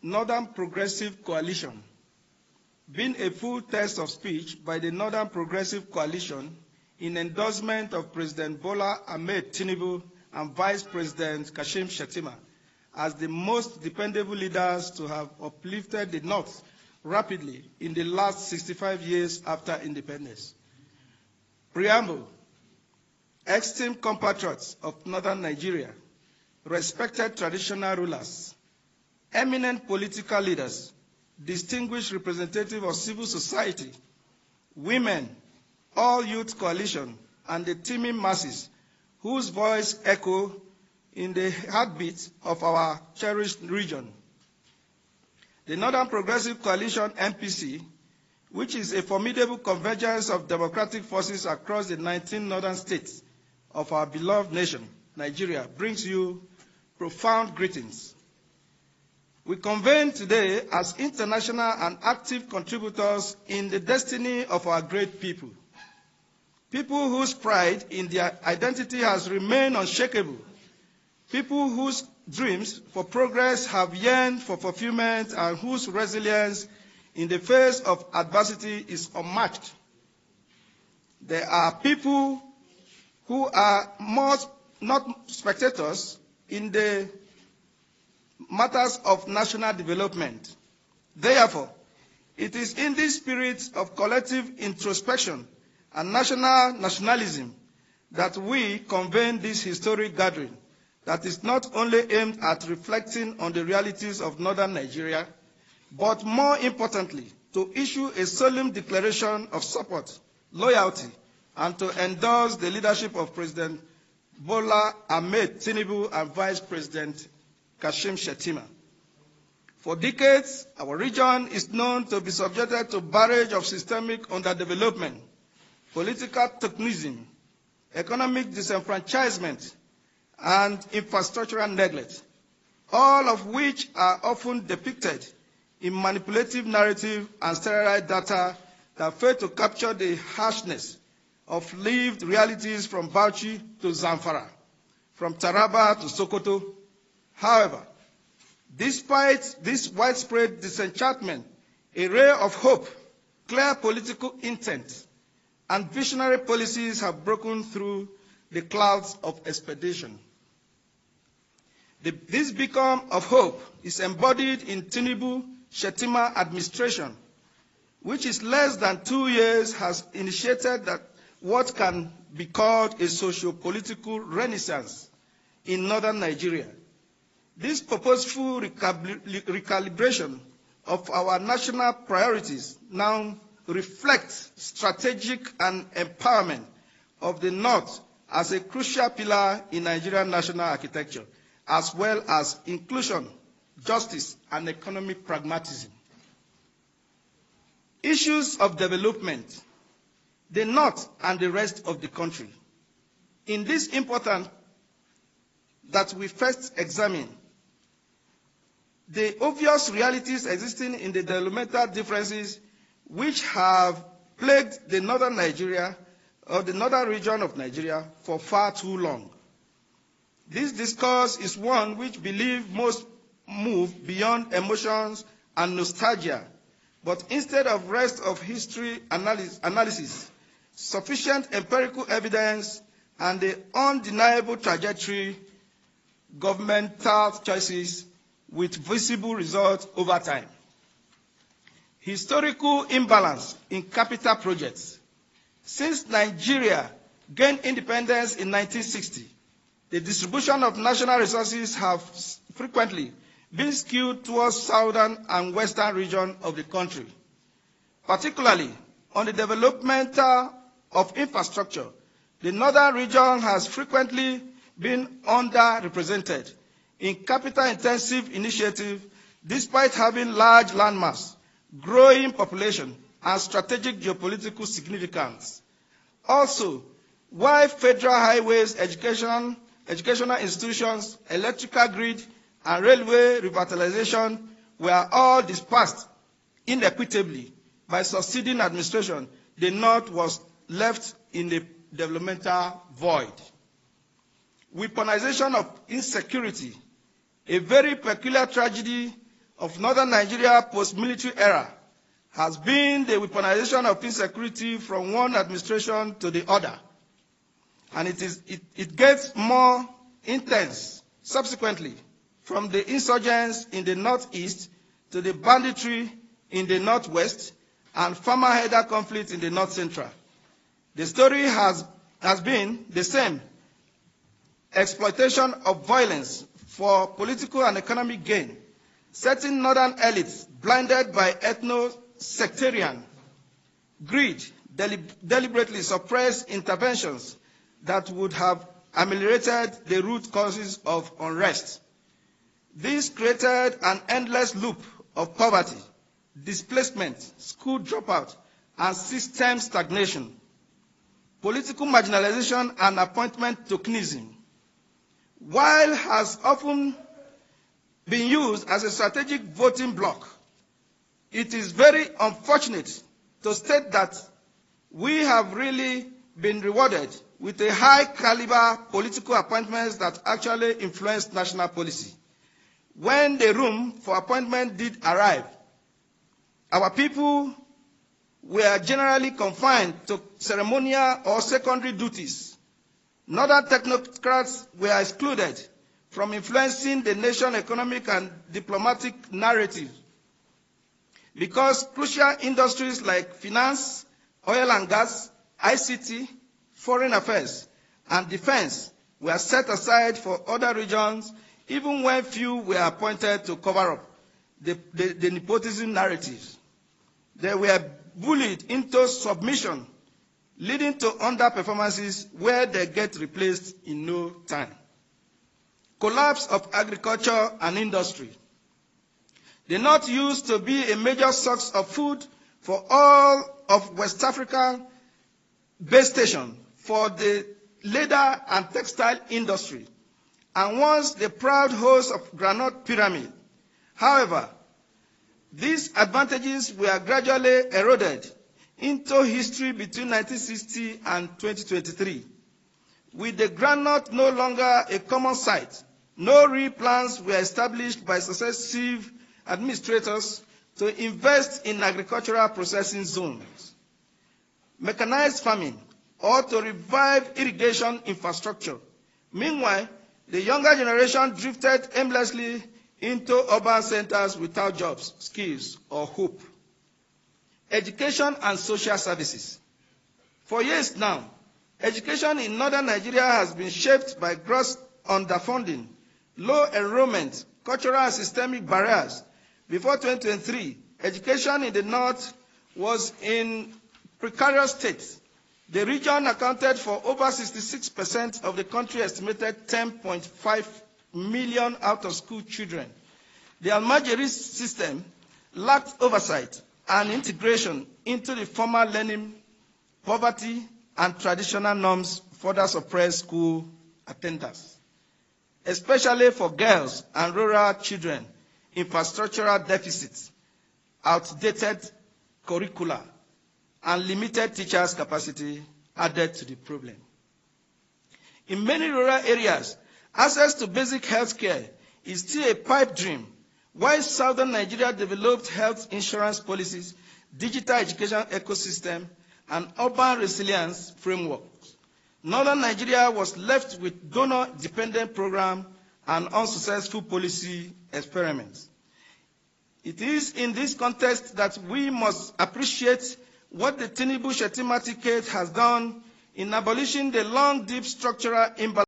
Northern Progressive Coalition, being a full text of speech by the Northern Progressive Coalition in endorsement of President Bola Ahmed Tinubu and Vice President Kashim Shettima as the most dependable leaders to have uplifted the North rapidly in the last 65 years after independence. Preamble. Esteemed compatriots of Northern Nigeria, respected traditional rulers, eminent political leaders, distinguished representatives of civil society, women, all youth coalition, and the teeming masses whose voice echo in the heartbeat of our cherished region. The Northern Progressive Coalition, NPC, which is a formidable convergence of democratic forces across the 19 northern states of our beloved nation, Nigeria, brings you profound greetings. We convene today as international and active contributors in the destiny of our great people. People whose pride in their identity has remained unshakable. People whose dreams for progress have yearned for fulfillment and whose resilience in the face of adversity is unmatched. There are people who are not spectators in the matters of national development. Therefore, it is in this spirit of collective introspection and nationalism that we convene this historic gathering that is not only aimed at reflecting on the realities of northern Nigeria, but more importantly, to issue a solemn declaration of support, loyalty, and to endorse the leadership of President Bola Ahmed Tinubu and Vice President Kashim Shettima. For decades, our region is known to be subjected to a barrage of systemic underdevelopment, political tokenism, economic disenfranchisement, and infrastructural neglect, all of which are often depicted in manipulative narrative and sterile data that fail to capture the harshness of lived realities from Bauchi to Zamfara, from Taraba to Sokoto. However, despite this widespread disenchantment, a ray of hope, clear political intent, and visionary policies have broken through the clouds of expectation. This beacon of hope is embodied in Tinubu Shettima administration, which is less than 2 years has initiated what can be called a socio-political renaissance in northern Nigeria. This purposeful recalibration of our national priorities now reflects strategic and empowerment of the North as a crucial pillar in Nigerian national architecture, as well as inclusion, justice, and economic pragmatism. Issues of development, the North and the rest of the country. In this important that we first examine, the obvious realities existing in the developmental differences which have plagued the northern Nigeria or the northern region of Nigeria for far too long. This discourse is one which believe most move beyond emotions and nostalgia, but instead of rest of history analysis, sufficient empirical evidence, and the undeniable trajectory, governmental choices with visible results over time. Historical imbalance in capital projects. Since Nigeria gained independence in 1960, the distribution of national resources have frequently been skewed towards southern and western regions of the country. Particularly on the development of infrastructure, the northern region has frequently been underrepresented in capital-intensive initiatives despite having large landmass, growing population, and strategic geopolitical significance. Also, while federal highways, educational institutions, electrical grid, and railway revitalization were all dispersed inequitably by succeeding administration, the North was left in a developmental void. Weaponization of insecurity, a very peculiar tragedy of northern Nigeria post-military era has been the weaponization of insecurity from one administration to the other. And it gets more intense subsequently, from the insurgents in the northeast to the banditry in the northwest and farmer-herder conflict in the north central. The story has been the same: exploitation of violence for political and economic gain, certain northern elites blinded by ethno-sectarian greed deliberately suppressed interventions that would have ameliorated the root causes of unrest. This created an endless loop of poverty, displacement, school dropout, and system stagnation, political marginalization, and appointment tokenism. While has often been used as a strategic voting bloc, it is very unfortunate to state that we have really been rewarded with a high-caliber political appointments that actually influenced national policy. When the room for appointment did arrive, our people were generally confined to ceremonial or secondary duties. Northern technocrats were excluded from influencing the nation's economic and diplomatic narrative because crucial industries like finance, oil and gas, ICT, foreign affairs, and defense were set aside for other regions, even when few were appointed to cover up the nepotism narratives. They were bullied into submission, leading to underperformances where they get replaced in no time. Collapse of agriculture and industry. The North used to be a major source of food for all of West Africa base station for the leather and textile industry, and once the proud host of Granite Pyramid. However, these advantages were gradually eroded into history between 1960 and 2023. With the granite no longer a common sight, no real plans were established by successive administrators to invest in agricultural processing zones, mechanized farming, or to revive irrigation infrastructure. Meanwhile, the younger generation drifted aimlessly into urban centers without jobs, skills, or hope. Education and social services. For years now, education in northern Nigeria has been shaped by gross underfunding, low enrollment, cultural and systemic barriers. Before 2023, education in the north was in precarious state. The region accounted for over 66% of the country's estimated 10.5 million out-of-school children. The Almajiri system lacked oversight and integration into the formal learning, poverty, and traditional norms further suppressed school attendance, especially for girls and rural children. Infrastructural deficits, outdated curricula, and limited teachers' capacity added to the problem. In many rural areas, access to basic health care is still a pipe dream, while southern Nigeria developed health insurance policies, digital education ecosystem, and urban resilience frameworks. Northern Nigeria was left with donor-dependent program and unsuccessful policy experiments. It is in this context that we must appreciate what the Tinubu-Shettima ticket has done in abolishing the long, deep structural imbalance